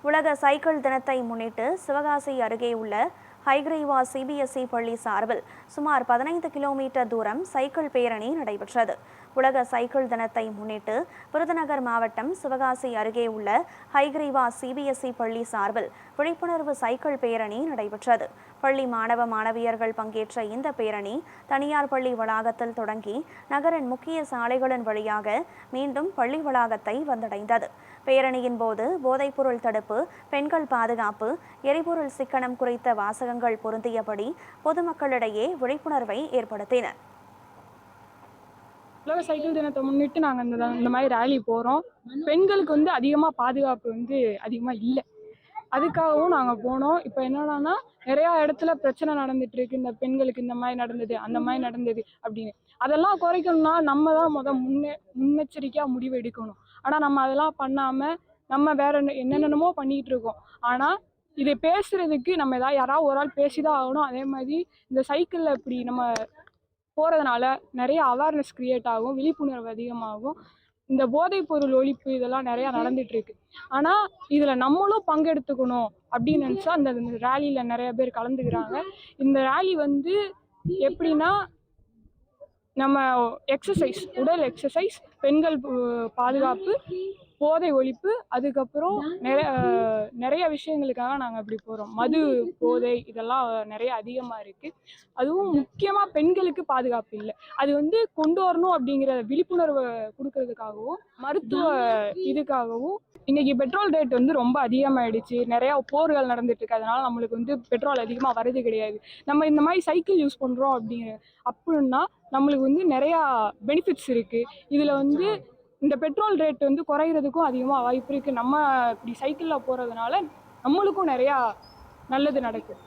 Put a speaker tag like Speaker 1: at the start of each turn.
Speaker 1: உலக சைக்கிள் தினத்தை முன்னிட்டு சிவகாசி அருகே உள்ள ஹைகிரீவா சிபிஎஸ்இ பள்ளி சார்பில் சுமார் 15 கிலோமீட்டர் தூரம் சைக்கிள் பேரணி நடைபெற்றது. உலக சைக்கிள் தினத்தை முன்னிட்டு விருதுநகர் மாவட்டம் சிவகாசி அருகே உள்ள ஹைகிரீவா சிபிஎஸ்இ பள்ளி சார்பில் விழிப்புணர்வு சைக்கிள் பேரணி நடைபெற்றது. பள்ளி மாணவ மாணவியர்கள் பங்கேற்ற இந்த பேரணி தனியார் பள்ளி வளாகத்தில் தொடங்கி நகரின் முக்கிய சாலைகளின் வழியாக மீண்டும் பள்ளி வளாகத்தை வந்தடைந்தது. பேரணியின் போது போதைப்பொருள் தடுப்பு, பெண்கள் பாதுகாப்பு, எரிபொருள் சிக்கனம் குறித்த வாசகங்கள் பொருந்தியபடி பொதுமக்களிடையே விழிப்புணர்வை ஏற்படுத்தினர்.
Speaker 2: உலக சைக்கிள் தினத்தை முன்னிட்டு நாங்கள் இந்த மாதிரி ரேலி போகிறோம். பெண்களுக்கு அதிகமாக பாதுகாப்பு அதிகமாக இல்லை, அதுக்காகவும் நாங்கள் போனோம். இப்போ என்னன்னா நிறையா இடத்துல பிரச்சனை நடந்துட்டு இருக்கு. இந்த பெண்களுக்கு இந்த மாதிரி நடந்தது, அந்த மாதிரி நடந்தது அப்படின்னு. அதெல்லாம் குறைக்கணும்னா நம்ம தான் முன்னெச்சரிக்கையாக முடிவு எடுக்கணும். ஆனால் நம்ம அதெல்லாம் பண்ணாமல் நம்ம வேற என்னென்னமோ பண்ணிகிட்டு இருக்கோம். ஆனால் இதை பேசுறதுக்கு நம்ம யாராவது ஒரு ஆள் பேசிதான் ஆகணும். அதே மாதிரி இந்த சைக்கிளில் இப்படி நம்ம போகிறதுனால நிறைய அவேர்னஸ் கிரியேட் ஆகும், விழிப்புணர்வு அதிகமாகும். இந்த போதைப் பொருள் ஒழிப்பு இதெல்லாம் நிறையா நடந்துட்டு இருக்கு. ஆனால் இதில் நம்மளும் பங்கெடுத்துக்கணும் அப்படின்னு நினச்சா அந்த ரேலியில் நிறைய பேர் கலந்துக்கிறாங்க. இந்த ரேலி எப்படின்னா நம்ம எக்ஸசைஸ், உடல் எக்ஸசைஸ், பெண்கள் பாதுகாப்பு, போதை ஒழிப்பு, அதுக்கப்புறம் நிறைய விஷயங்களுக்காக நாங்கள் இப்படி போகிறோம். மது, போதை இதெல்லாம் நிறைய அதிகமாக இருக்குது. அதுவும் முக்கியமாக பெண்களுக்கு பாதுகாப்பு இல்லை. அது கொண்டு வரணும் அப்படிங்கிற விழிப்புணர்வை கொடுக்கறதுக்காகவும் மருத்துவ இதுக்காகவும். இன்னைக்கு பெட்ரோல் ரேட் ரொம்ப அதிகமாகிடுச்சு. நிறையா போர்கள் நடந்துட்டு இருக்கு. அதனால நம்மளுக்கு பெட்ரோல் அதிகமாக வருது கிடையாது. நம்ம இந்த மாதிரி சைக்கிள் யூஸ் பண்ணுறோம் அப்படின்னா நம்மளுக்கு நிறையா பெனிஃபிட்ஸ் இருக்குது. இதில் இந்த பெட்ரோல் ரேட் குறையிறதுக்கும் அதிகமாக வாய்ப்பு இருக்குது. நம்ம இப்படி சைக்கிளில் போகிறதுனால நம்மளுக்கும் நிறையா நல்லது நடக்குது.